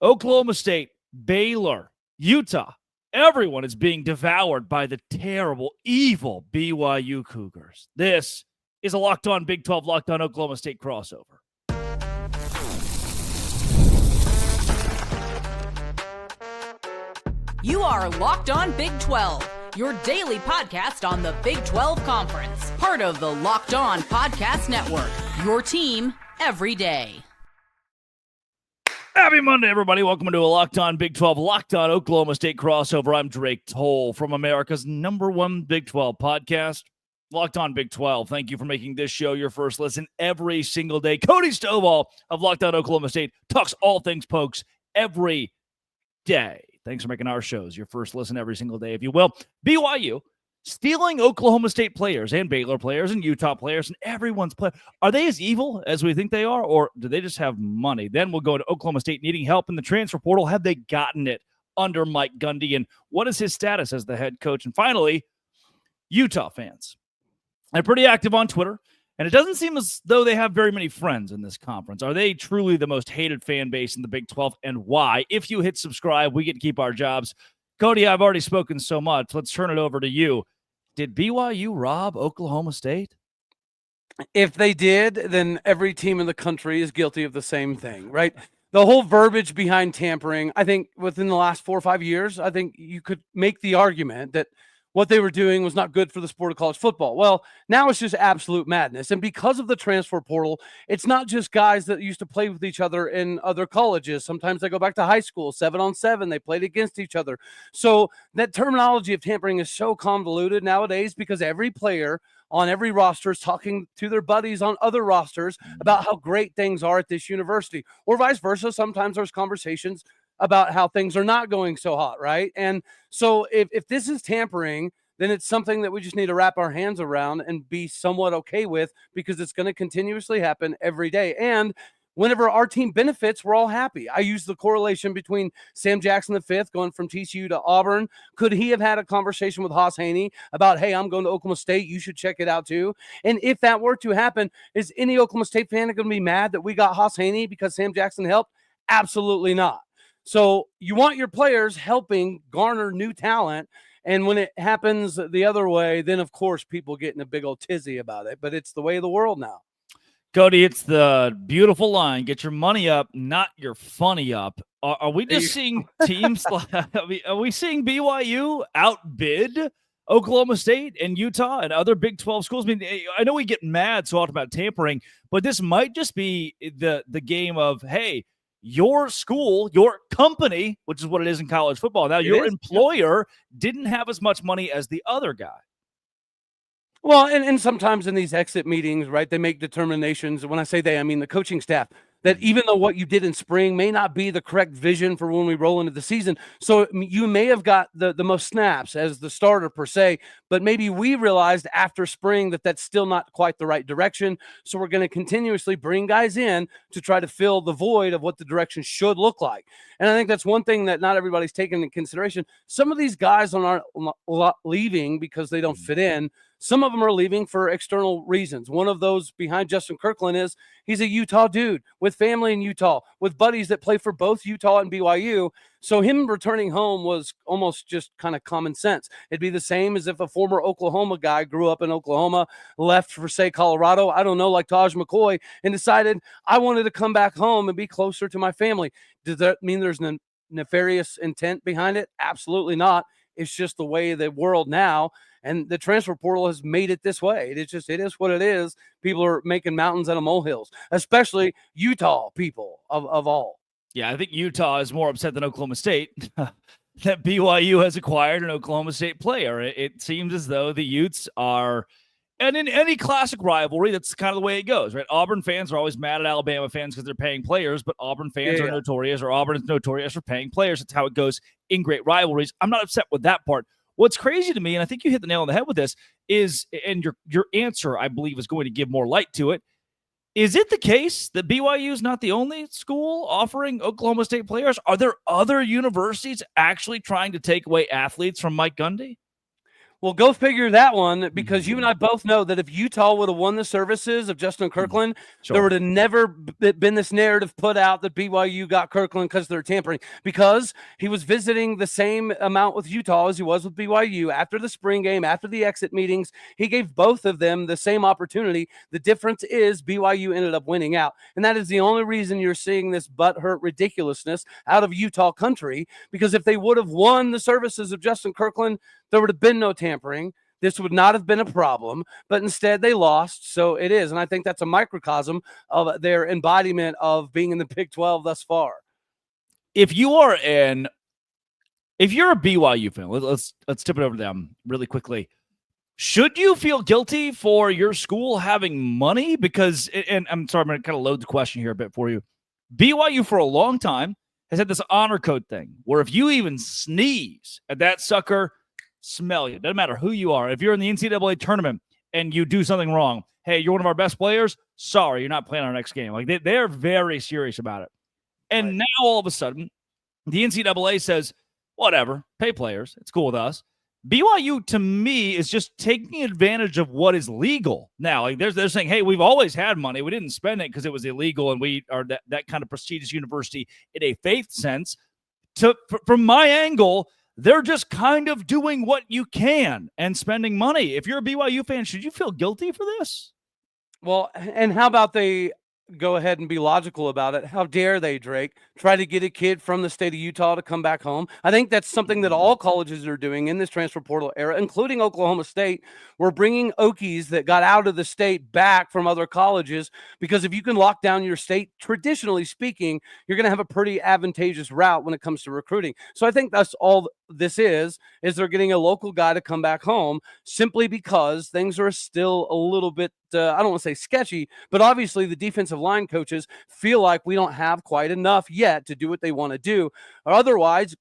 Oklahoma State, Baylor, Utah. Everyone is being devoured by the terrible, evil BYU Cougars. This is a Locked On Big 12, Locked On Oklahoma State crossover. You are Locked On Big 12, your daily podcast on the Big 12 Conference. Part of the Locked On Podcast Network, your team every day. Happy Monday, everybody. Welcome to a Locked On Big 12, Locked On Oklahoma State crossover. I'm Drake Toll from America's #1 Big 12 podcast, Locked On Big 12. Thank you for making this show your first listen every single day. Cody Stovall of Locked On Oklahoma State talks all things Pokes every day. Thanks for making our shows your first listen every single day, if you will. BYU stealing Oklahoma State players and Baylor players and Utah players and everyone's player. Are they as evil as we think they are, or do they just have money? Then we'll go to Oklahoma State needing help in the transfer portal. Have they gotten it under Mike Gundy, and what is his status as the head coach? And finally, Utah fans. They're pretty active on Twitter, and it doesn't seem as though they have very many friends in this conference. Are they truly the most hated fan base in the Big 12, and why? If you hit subscribe, we get to keep our jobs. Cody, I've already spoken so much. Let's turn it over to you. Did BYU rob Oklahoma State? If they did, then every team in the country is guilty of the same thing, right? The whole verbiage behind tampering, I think within the last 4 or 5 years, I think you could make the argument that what they were doing was not good for the sport of college football. Well, now it's just absolute madness. And because of the transfer portal, it's not just guys that used to play with each other in other colleges. Sometimes they go back to high school, 7-on-7, they played against each other. So that terminology of tampering is so convoluted nowadays because every player on every roster is talking to their buddies on other rosters about how great things are at this university, or vice versa. Sometimes there's conversations about how things are not going so hot, right? And so if this is tampering, then it's something that we just need to wrap our hands around and be somewhat okay with, because it's going to continuously happen every day. And whenever our team benefits, we're all happy. I use the correlation between Sam Jackson V going from TCU to Auburn. Could he have had a conversation with Haas Haney about, hey, I'm going to Oklahoma State, you should check it out too? And if that were to happen, is any Oklahoma State fan going to be mad that we got Haas Haney because Sam Jackson helped? Absolutely not. So you want your players helping garner new talent. And when it happens the other way, then, of course, people get in a big old tizzy about it. But it's the way of the world now. Cody, it's the beautiful line. Get your money up, not your funny up. Are we just seeing teams are we seeing BYU outbid Oklahoma State and Utah and other Big 12 schools? I mean, I know we get mad so often about tampering, but this might just be the game of, hey, your school, your company, which is what it is in college football now, your employer didn't have as much money as the other guy. Well, and sometimes in these exit meetings, right, they make determinations. When I say they, I mean the coaching staff, that even though what you did in spring may not be the correct vision for when we roll into the season, so you may have got the most snaps as the starter per se, but maybe we realized after spring that that's still not quite the right direction, so we're going to continuously bring guys in to try to fill the void of what the direction should look like. And I think that's one thing that not everybody's taken into consideration. Some of these guys aren't leaving because they don't fit in. Some of them are leaving for external reasons. One of those behind Justin Kirkland is he's a Utah dude with family in Utah, with buddies that play for both Utah and BYU. So him returning home was almost just kind of common sense. It'd be the same as if a former Oklahoma guy grew up in Oklahoma, left for, say, Colorado, I don't know, like Taj McCoy, and decided I wanted to come back home and be closer to my family. Does that mean there's nefarious intent behind it? Absolutely not. It's just the way of the world now. And the transfer portal has made it this way. It is what it is. People are making mountains out of molehills, especially Utah people of all. Yeah, I think Utah is more upset than Oklahoma State that BYU has acquired an Oklahoma State player. It seems as though the Utes are, and in any classic rivalry, that's kind of the way it goes, right? Auburn fans are always mad at Alabama fans because they're paying players, but Auburn fans are notorious, or Auburn is notorious for paying players. That's how it goes in great rivalries. I'm not upset with that part. What's crazy to me, and I think you hit the nail on the head with this, is, and your answer, I believe, is going to give more light to it. Is it the case that BYU is not the only school offering Oklahoma State players? Are there other universities actually trying to take away athletes from Mike Gundy? Well, go figure that one, because you and I both know that if Utah would have won the services of Justin Kirkland, there would have never been this narrative put out that BYU got Kirkland because they're tampering, because he was visiting the same amount with Utah as he was with BYU after the spring game, after the exit meetings. He gave both of them the same opportunity. The difference is BYU ended up winning out. And that is the only reason you're seeing this butthurt ridiculousness out of Utah country, because if they would have won the services of Justin Kirkland, there would have been no tampering. This would not have been a problem, but instead they lost. So it is. And I think that's a microcosm of their embodiment of being in the Big 12 thus far. If you're a BYU fan, let's tip it over to them really quickly. Should you feel guilty for your school having money? Because, and I'm sorry, I'm going to kind of load the question here a bit for you. BYU for a long time has had this honor code thing where if you even sneeze at that sucker, smell you. Doesn't matter who you are. If you're in the NCAA tournament and you do something wrong, hey, you're one of our best players. Sorry, you're not playing our next game. Like they're very serious about it. And now all of a sudden, the NCAA says, whatever, pay players. It's cool with us. BYU, to me, is just taking advantage of what is legal. Now, like they're saying, hey, we've always had money. We didn't spend it because it was illegal, and we are that kind of prestigious university in a faith sense. From my angle, they're just kind of doing what you can and spending money. If you're a BYU fan, should you feel guilty for this? Well, and how about they go ahead and be logical about it? How dare they, Drake, try to get a kid from the state of Utah to come back home? I think that's something that all colleges are doing in this transfer portal era, including Oklahoma State. We're bringing Okies that got out of the state back from other colleges, because if you can lock down your state, traditionally speaking, you're going to have a pretty advantageous route when it comes to recruiting. So I think that's all this is they're getting a local guy to come back home simply because things are still a little bit, I don't want to say sketchy, but obviously the defensive line coaches feel like we don't have quite enough yet to do what they want to do. Or otherwise,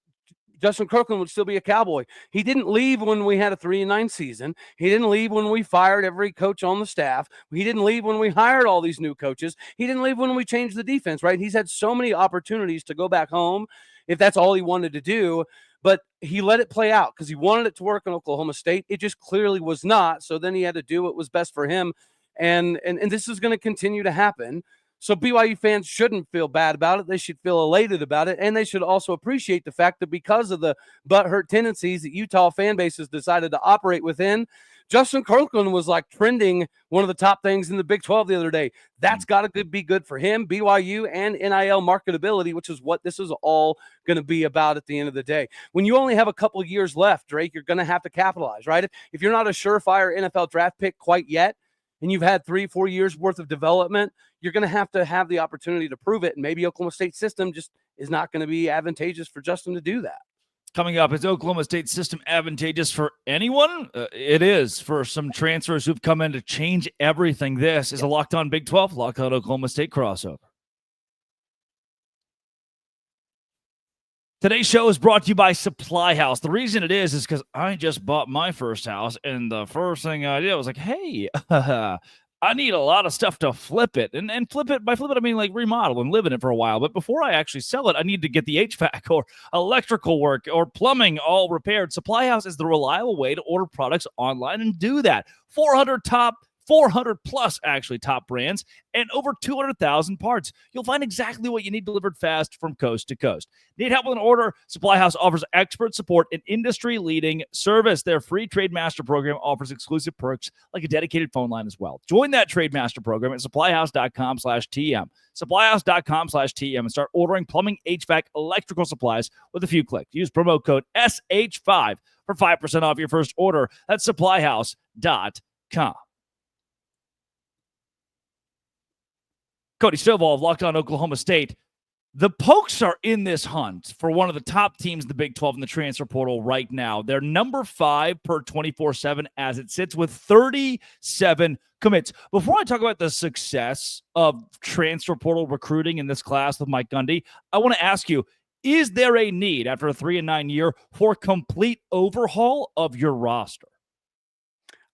Justin Kirkland would still be a Cowboy. He didn't leave when we had a 3-9 season. He didn't leave when we fired every coach on the staff. He didn't leave when we hired all these new coaches. He didn't leave when we changed the defense, right? He's had so many opportunities to go back home if that's all he wanted to do. But he let it play out because he wanted it to work in Oklahoma State. It just clearly was not. So then he had to do what was best for him. And this is going to continue to happen. So BYU fans shouldn't feel bad about it. They should feel elated about it. And they should also appreciate the fact that because of the butthurt tendencies that Utah fan base has decided to operate within, Justin Kirkland was like trending one of the top things in the Big 12 the other day. That's got to be good for him, BYU, and NIL marketability, which is what this is all going to be about at the end of the day. When you only have a couple of years left, Drake, you're going to have to capitalize, right? If you're not a surefire NFL draft pick quite yet, and you've had 3-4 years worth of development, you're going to have the opportunity to prove it. And maybe Oklahoma State system just is not going to be advantageous for Justin to do that. Coming up, is Oklahoma State system advantageous for anyone? It is for some transfers who've come in to change everything. This is a Locked On Big 12, Locked On Oklahoma State crossover. Today's show is brought to you by Supply House. The reason it is because I just bought my first house, and the first thing I did was like, hey, I need a lot of stuff to flip it. And flip it, by flip it, I mean like remodel and live in it for a while. But before I actually sell it, I need to get the HVAC or electrical work or plumbing all repaired. Supply House is the reliable way to order products online and do that. 400 plus actually top brands and over 200,000 parts. You'll find exactly what you need delivered fast from coast to coast. Need help with an order? Supply House offers expert support and industry-leading service. Their free Trade Master program offers exclusive perks like a dedicated phone line as well. Join that Trade Master program at supplyhouse.com/TM. Supplyhouse.com/TM and start ordering plumbing, HVAC, electrical supplies with a few clicks. Use promo code SH5 for 5% off your first order. That's supplyhouse.com. Cody Stovall of Locked On Oklahoma State. The Pokes are in this hunt for one of the top teams in the Big 12 in the transfer portal right now. They're number 5 per 24/7 as it sits with 37 commits. Before I talk about the success of transfer portal recruiting in this class with Mike Gundy, I want to ask you, is there a need after a 3-9 year for complete overhaul of your roster?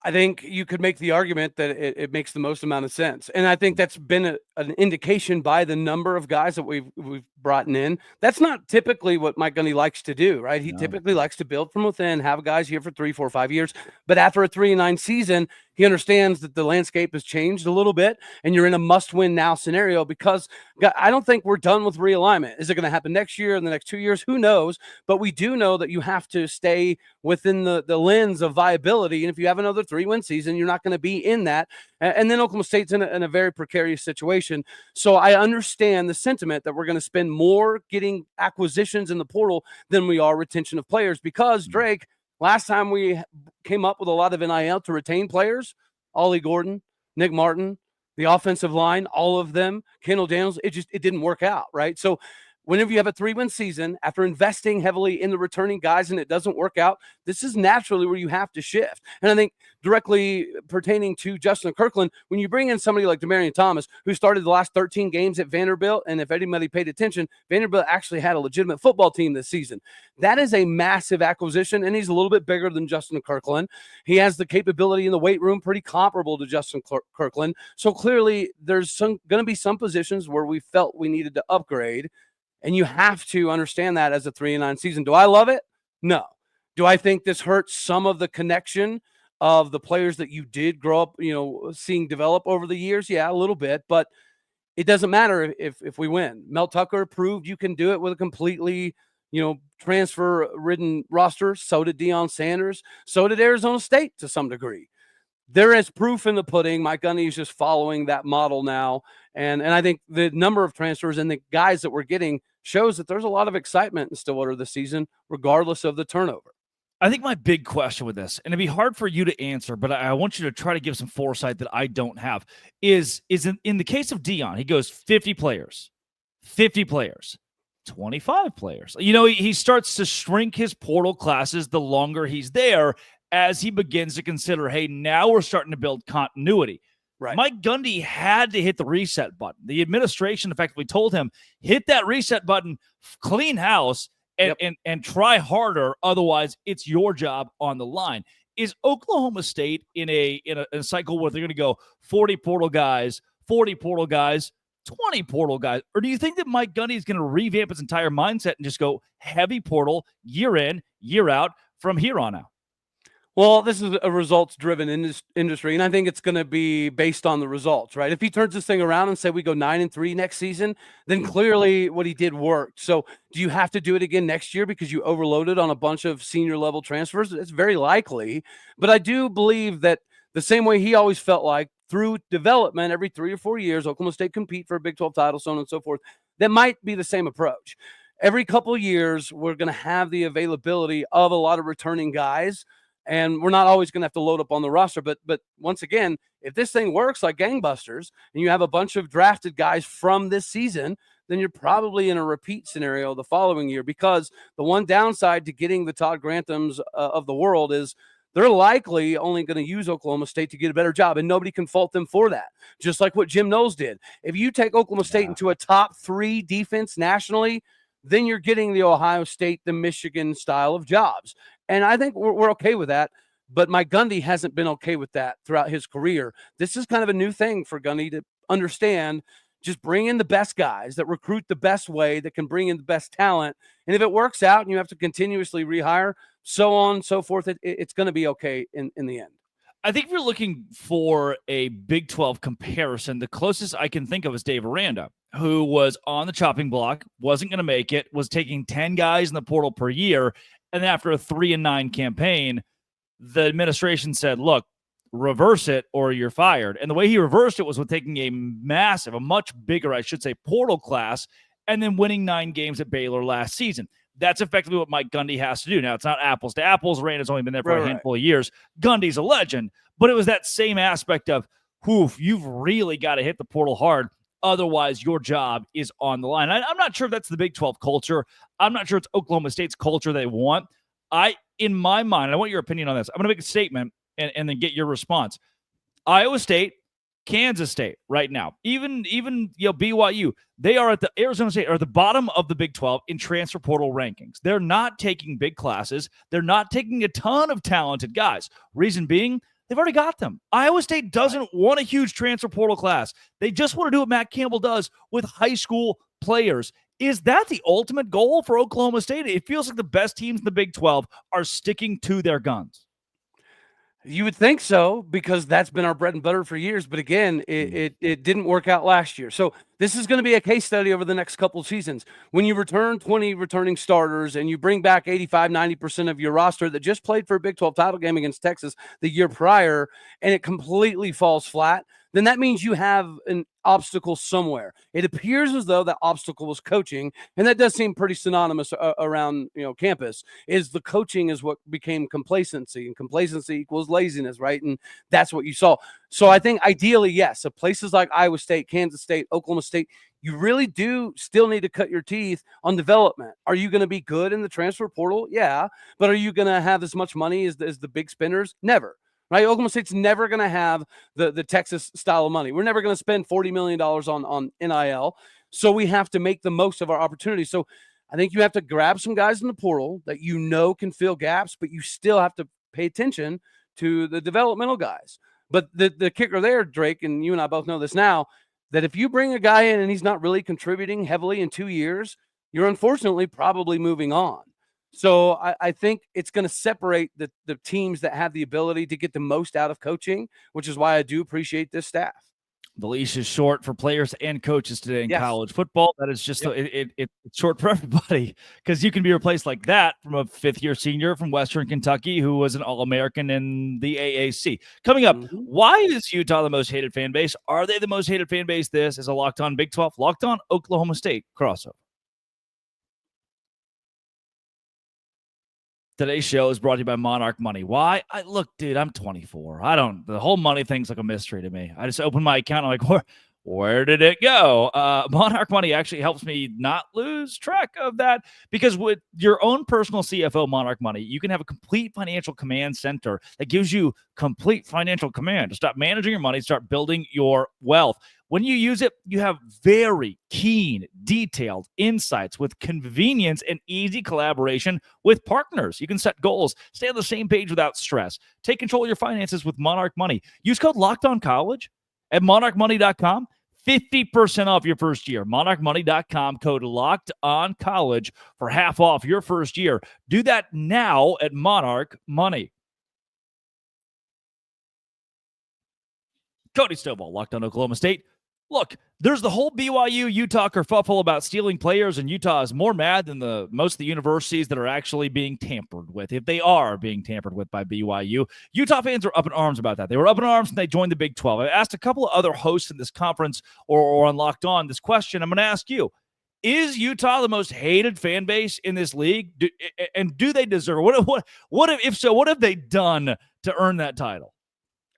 I think you could make the argument that it makes the most amount of sense. And I think that's been an indication by the number of guys that we've brought in. That's not typically what Mike Gundy likes to do, right? He typically likes to build from within, have guys here for 3, 4, 5 years. But after a 3-9 season, he understands that the landscape has changed a little bit, and you're in a must-win now scenario because I don't think we're done with realignment. Is it going to happen next year, in the next 2 years? Who knows? But we do know that you have to stay within the lens of viability. And if you have another 3-win season, you're not going to be in that. And then Oklahoma State's in a very precarious situation. So I understand the sentiment that we're going to spend more getting acquisitions in the portal than we are retention of players because, Drake, last time we came up with a lot of NIL to retain players, Ollie Gordon, Nick Martin, the offensive line, all of them, Kendall Daniels, it didn't work out, right? So whenever you have a 3-win season, after investing heavily in the returning guys and it doesn't work out, this is naturally where you have to shift. And I think directly pertaining to Justin Kirkland, when you bring in somebody like Demarion Thomas, who started the last 13 games at Vanderbilt, and if anybody paid attention, Vanderbilt actually had a legitimate football team this season. That is a massive acquisition, and he's a little bit bigger than Justin Kirkland. He has the capability in the weight room pretty comparable to Justin Kirkland. So clearly there's going to be some positions where we felt we needed to upgrade. And you have to understand that as a 3-9 season. Do I love it? No. Do I think this hurts some of the connection of the players that you did grow up, seeing develop over the years? Yeah, a little bit, but it doesn't matter if we win. Mel Tucker proved you can do it with a completely, transfer-ridden roster. So did Deion Sanders. So did Arizona State to some degree. There is proof in the pudding. Mike Gundy is just following that model now. And I think the number of transfers and the guys that we're getting shows that there's a lot of excitement in Stillwater this season, regardless of the turnover. I think my big question with this, and it'd be hard for you to answer, but I want you to try to give some foresight that I don't have, is in the case of Deion, he goes 50 players, 25 players. He starts to shrink his portal classes the longer he's there, as he begins to consider, hey, now we're starting to build continuity. Right. Mike Gundy had to hit the reset button. The administration effectively told him, hit that reset button, clean house, and try harder. Otherwise, it's your job on the line. Is Oklahoma State in a cycle where they're going to go 40 portal guys, 20 portal guys? Or do you think that Mike Gundy is going to revamp his entire mindset and just go heavy portal year in, year out from here on out? Well, this is a results-driven industry, and I think it's going to be based on the results, right? If he turns this thing around and say we go 9-3 next season, then clearly what he did worked. So do you have to do it again next year because you overloaded on a bunch of senior-level transfers? It's very likely. But I do believe that the same way he always felt like through development every 3 or 4 years, Oklahoma State compete for a Big 12 title, so on and so forth, that might be the same approach. Every couple of years, we're going to have the availability of a lot of returning guys, and we're not always going to have to load up on the roster. But once again, if this thing works like gangbusters and you have a bunch of drafted guys from this season, then you're probably in a repeat scenario the following year, because the one downside to getting the Todd Granthams of the world is they're likely only going to use Oklahoma State to get a better job, and nobody can fault them for that, just like what Jim Knowles did. If you take Oklahoma State into a top 3 defense nationally, then you're getting the Ohio State, the Michigan style of jobs. And I think we're okay with that. But Mike Gundy hasn't been okay with that throughout his career. This is kind of a new thing for Gundy to understand. Just bring in the best guys that recruit the best way, that can bring in the best talent. And if it works out and you have to continuously rehire, so on and so forth, it's going to be okay in the end. I think if you're looking for a Big 12 comparison, the closest I can think of is Dave Aranda, who was on the chopping block, wasn't going to make it, was taking 10 guys in the portal per year. And then after a 3-9 campaign, the administration said, look, reverse it or you're fired. And the way he reversed it was with taking a much bigger, I should say, portal class, and then winning 9 games at Baylor last season. That's effectively what Mike Gundy has to do. Now, it's not apples to apples. Aranda's only been there for a handful of years. Gundy's a legend. But it was that same aspect of, you've really got to hit the portal hard. Otherwise, your job is on the line. I'm not sure if that's the Big 12 culture. I'm not sure it's Oklahoma State's culture they want. In my mind, I want your opinion on this. I'm going to make a statement and then get your response. Iowa State, Kansas State right now, even BYU, they are Arizona State are at the bottom of the Big 12 in transfer portal rankings. They're not taking big classes. They're not taking a ton of talented guys. Reason being, They've already got them. Iowa State doesn't want a huge transfer portal class. They just want to do what Matt Campbell does with high school players. Is that the ultimate goal for Oklahoma State? It feels like the best teams in the Big 12 are sticking to their guns. You would think so, because that's been our bread and butter for years. But again, it didn't work out last year. So this is going to be a case study over the next couple of seasons. When you return 20 returning starters and you bring back 85, 90% of your roster that just played for a Big 12 title game against Texas the year prior, and it completely falls flat, then that means you have an obstacle somewhere. It appears as though that obstacle was coaching, and that does seem pretty synonymous around campus. Is the coaching is what became complacency, and complacency equals laziness, right? And that's what you saw. So I think ideally, yes, so places like Iowa State, Kansas State, Oklahoma State, you really do still need to cut your teeth on development. Are you going to be good in the transfer portal? Yeah, but are you going to have as much money as the big spenders? Never. Right? Oklahoma State's never going to have the Texas style of money. We're never going to spend $40 million on NIL. So we have to make the most of our opportunities. So I think you have to grab some guys in the portal that can fill gaps, but you still have to pay attention to the developmental guys. But the kicker there, Drake, and you and I both know this now, that if you bring a guy in and he's not really contributing heavily in 2 years, you're unfortunately probably moving on. So I think it's going to separate the teams that have the ability to get the most out of coaching, which is why I do appreciate this staff. The leash is short for players and coaches today in college football. That is just it's short for everybody, because you can be replaced like that from a fifth-year senior from Western Kentucky who was an All-American in the AAC. Coming up, why is Utah the most hated fan base? Are they the most hated fan base? This is a Locked On Big 12, Locked On Oklahoma State crossover. Today's show is brought to you by Monarch Money. Why? Look, dude, I'm 24. The whole money thing's like a mystery to me. I just opened my account. I'm like, where did it go? Monarch Money actually helps me not lose track of that, because with your own personal CFO, Monarch Money, you can have a complete financial command center that gives you complete financial command to stop managing your money, start building your wealth. When you use it, you have very keen, detailed insights with convenience and easy collaboration with partners. You can set goals, stay on the same page without stress. Take control of your finances with Monarch Money. Use code LOCKEDONCollege at monarchmoney.com. 50% off your first year. monarchmoney.com, code LOCKEDONCollege for half off your first year. Do that now at Monarch Money. Cody Stovall, Locked On Oklahoma State. Look, there's the whole BYU-Utah kerfuffle about stealing players, and Utah is more mad than most of the universities that are actually being tampered with, if they are being tampered with by BYU. Utah fans are up in arms about that. They were up in arms when they joined the Big 12. I asked a couple of other hosts in this conference or on Locked On this question. I'm going to ask you, is Utah the most hated fan base in this league? Do they deserve it? If so, what have they done to earn that title?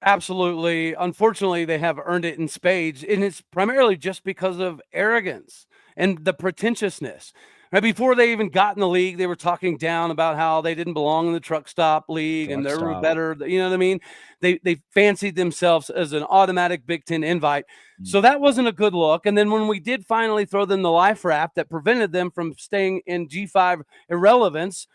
Absolutely. Unfortunately, they have earned it in spades, and it's primarily just because of arrogance and the pretentiousness. Right before they even got in the league, they were talking down about how they didn't belong in the truck stop league and they were better. You know what I mean? They fancied themselves as an automatic Big Ten invite. So that wasn't a good look. And then when we did finally throw them the life raft that prevented them from staying in G5 irrelevance,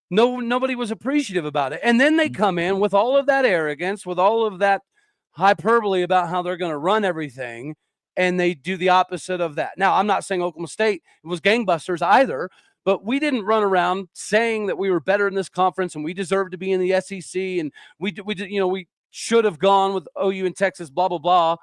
nobody was appreciative about it. And then they come in with all of that arrogance, with all of that hyperbole about how they're going to run everything, and they do the opposite of that. Now, I'm not saying Oklahoma State was gangbusters either, but we didn't run around saying that we were better in this conference and we deserved to be in the SEC, and we should have gone with OU and Texas, blah, blah, blah.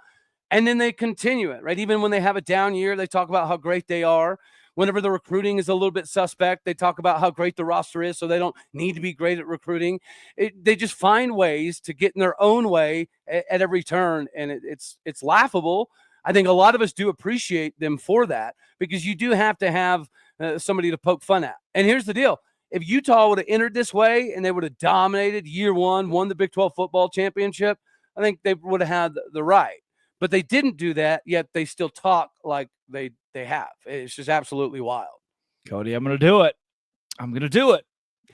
And then they continue it, right? Even when they have a down year, they talk about how great they are. Whenever the recruiting is a little bit suspect, they talk about how great the roster is, so they don't need to be great at recruiting. They just find ways to get in their own way at every turn, and it's laughable. I think a lot of us do appreciate them for that, because you do have to have somebody to poke fun at. And here's the deal. If Utah would have entered this way and they would have dominated year one, won the Big 12 football championship, I think they would have had the right. But they didn't do that, yet they still talk like they have. It's just absolutely wild. Cody, I'm going to do it.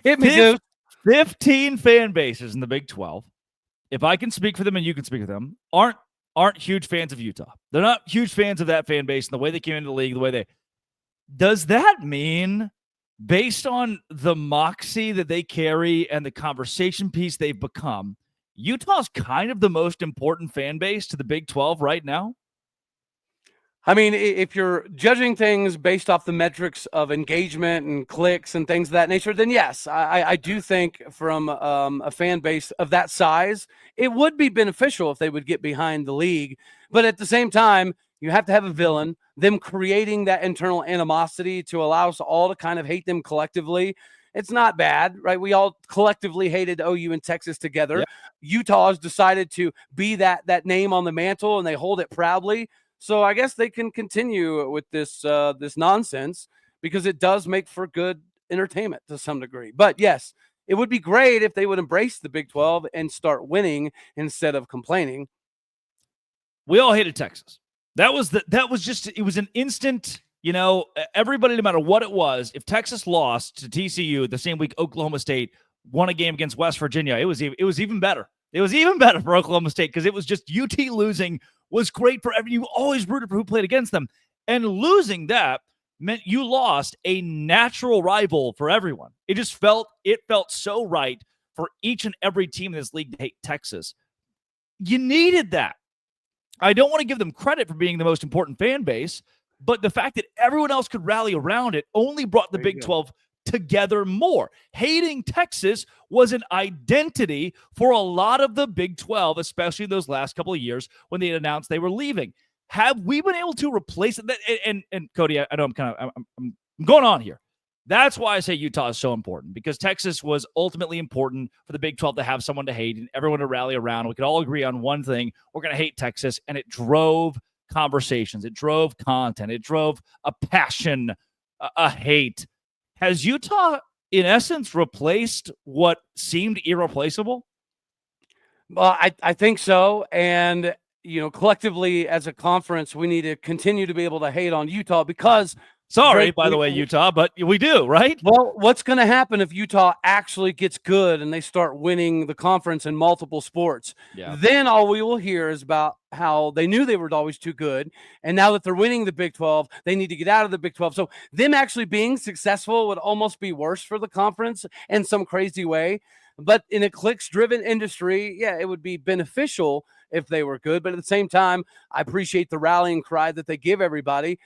Hit me, dude. 15 fan bases in the Big 12, if I can speak for them and you can speak for them, aren't huge fans of Utah. They're not huge fans of that fan base and the way they came into the league, Does that mean, based on the moxie that they carry and the conversation piece they've become, Utah's kind of the most important fan base to the Big 12 right now. I mean, if you're judging things based off the metrics of engagement and clicks and things of that nature, then yes, I do think from a fan base of that size, it would be beneficial if they would get behind the league. But at the same time, you have to have a villain, them creating that internal animosity to allow us all to kind of hate them collectively. It's not bad, right? We all collectively hated OU and Texas together. Yep. Utah has decided to be that name on the mantle, and they hold it proudly. So I guess they can continue with this nonsense because it does make for good entertainment to some degree. But yes, it would be great if they would embrace the Big 12 and start winning instead of complaining. We all hated Texas. It was an instant, everybody, no matter what it was, if Texas lost to TCU the same week Oklahoma State won a game against West Virginia, it was even better. It was even better for Oklahoma State because it was just UT losing was great for everyone. You always rooted for who played against them. And losing that meant you lost a natural rival for everyone. It felt so right for each and every team in this league to hate Texas. You needed that. I don't want to give them credit for being the most important fan base, but the fact that everyone else could rally around it only brought the Big 12 together more. Hating Texas was an identity for a lot of the Big 12, especially those last couple of years when they announced they were leaving. Have we been able to replace it? And Cody, I know I'm going on here. That's why I say Utah is so important, because Texas was ultimately important for the Big 12 to have someone to hate and everyone to rally around. We could all agree on one thing: we're going to hate Texas, and it drove conversations. It drove content. It drove a passion, a hate. Has Utah, in essence, replaced what seemed irreplaceable? Well, I think so. And, collectively as a conference, we need to continue to be able to hate on Utah because Sorry, by the way, Utah, but we do, right? Well, what's going to happen if Utah actually gets good and they start winning the conference in multiple sports? Yeah. Then all we will hear is about how they knew they were always too good. And now that they're winning the Big 12, they need to get out of the Big 12. So them actually being successful would almost be worse for the conference in some crazy way. But in a clicks-driven industry, yeah, it would be beneficial if they were good. But at the same time, I appreciate the rallying cry that they give everybody.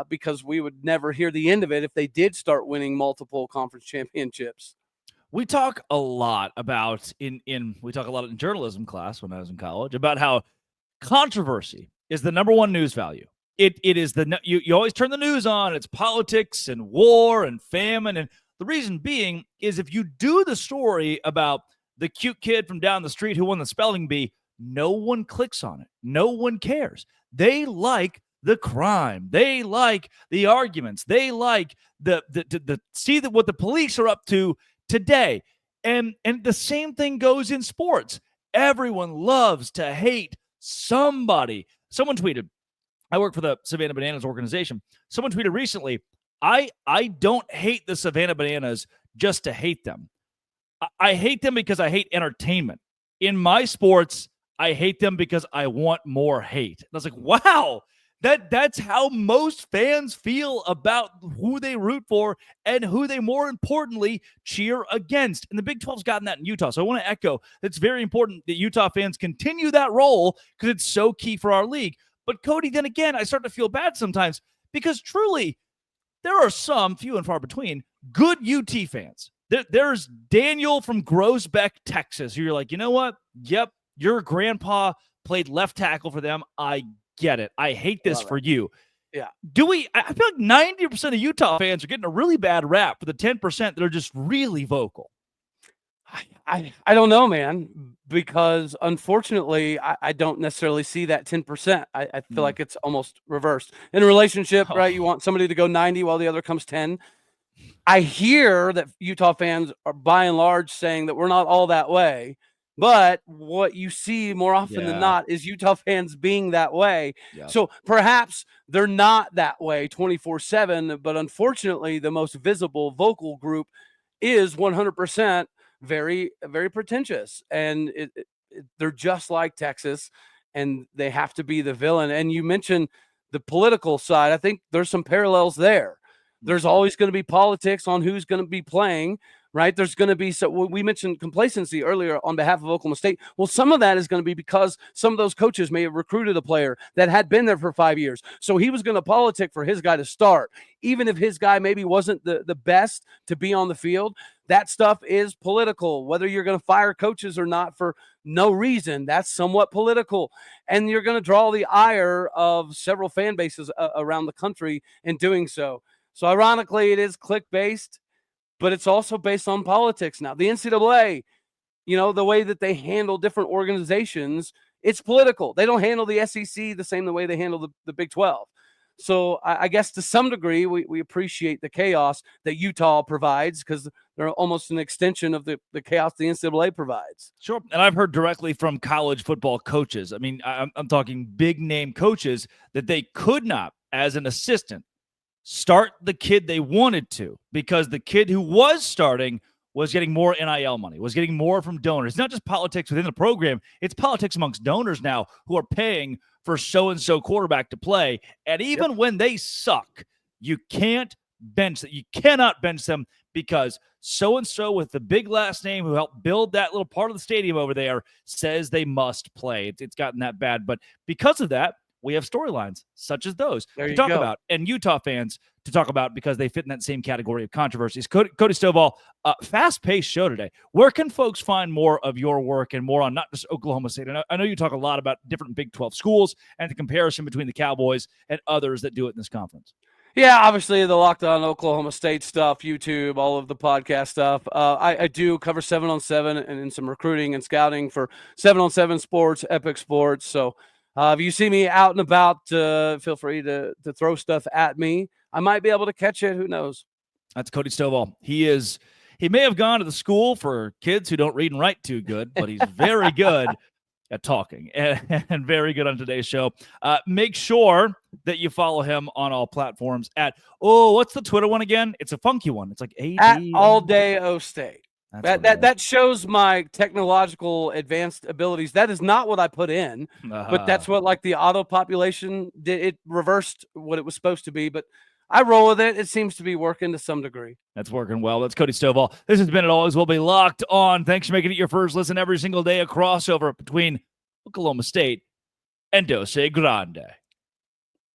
Because we would never hear the end of it if they did start winning multiple conference championships. We talk a lot about we talk a lot in journalism class when I was in college about how controversy is the number one news value. It is you always turn the news on. It's politics and war and famine, and the reason being is if you do the story about the cute kid from down the street who won the spelling bee, no one clicks on it. No one cares. They like the crime. They like the arguments. They like the see that what the police are up to today. And the same thing goes in sports. Everyone loves to hate somebody. Someone tweeted, I work for the Savannah Bananas organization. Someone tweeted recently, I don't hate the Savannah Bananas just to hate them. I hate them because I hate entertainment. In my sports, I hate them because I want more hate. And I was like, wow. That's how most fans feel about who they root for and who they, more importantly, cheer against. And the Big 12's gotten that in Utah. So I want to echo, it's very important that Utah fans continue that role because it's so key for our league. But Cody, then again, I start to feel bad sometimes because truly there are some, few and far between, good UT fans. There's Daniel from Groesbeck, Texas, who you're like, you know what? Yep, your grandpa played left tackle for them. I get it. I hate this for you. Yeah. I feel like 90% of Utah fans are getting a really bad rap for the 10% that are just really vocal. I don't know, man, because unfortunately, I don't necessarily see that 10%. I feel like it's almost reversed. In a relationship, right, you want somebody to go 90 while the other comes 10. I hear that Utah fans are by and large saying that we're not all that way. But what you see more often than not is Utah fans being that way. Yeah. So perhaps they're not that way 24/7, but unfortunately, the most visible vocal group is 100% very, very pretentious. And they're just like Texas, and they have to be the villain. And you mentioned the political side. I think there's some parallels there. There's always going to be politics on who's going to be playing, right? There's going to be, so we mentioned complacency earlier on behalf of Oklahoma State. Well, some of that is going to be because some of those coaches may have recruited a player that had been there for 5 years. So he was going to politic for his guy to start, even if his guy maybe wasn't the best to be on the field. That stuff is political. Whether you're going to fire coaches or not for no reason, that's somewhat political. And you're going to draw the ire of several fan bases around the country in doing so. So ironically, it is click-based, but it's also based on politics now. The NCAA, the way that they handle different organizations, it's political. They don't handle the SEC the same the way they handle the Big 12. So I guess to some degree, we appreciate the chaos that Utah provides because they're almost an extension of the chaos the NCAA provides. Sure. And I've heard directly from college football coaches. I mean, I'm talking big name coaches that they could not, as an assistant, start the kid they wanted to because the kid who was starting was getting more NIL money, was getting more from donors. It's not just politics within the program. It's politics amongst donors now who are paying for so-and-so quarterback to play. And even when they suck, you can't bench that. You cannot bench them because so-and-so with the big last name who helped build that little part of the stadium over there says they must play. It's gotten that bad. But because of that, we have storylines such as those to talk about, and Utah fans to talk about because they fit in that same category of controversies. Cody Stovall, fast-paced show today. Where can folks find more of your work and more on not just Oklahoma State? I know you talk a lot about different Big 12 schools and the comparison between the Cowboys and others that do it in this conference. Yeah, obviously the Locked On Oklahoma State stuff, YouTube, all of the podcast stuff. I do cover 7-on-7 and some recruiting and scouting for 7-on-7 Sports, Epic Sports. So if you see me out and about, feel free to throw stuff at me. I might be able to catch it. Who knows? That's Cody Stovall. He may have gone to the school for kids who don't read and write too good, but he's very good at talking and very good on today's show. Make sure that you follow him on all platforms at, what's the Twitter one again? It's a funky one. It's like at All Day O State. That shows my technological advanced abilities. That is not what I put in, but that's what like the auto population did. It reversed what it was supposed to be, but I roll with it. It seems to be working to some degree. That's working well. That's Cody Stovall. This has been It Always Will Be Locked On. Thanks for making it your first listen every single day. A crossover between Oklahoma State and Dose Grande.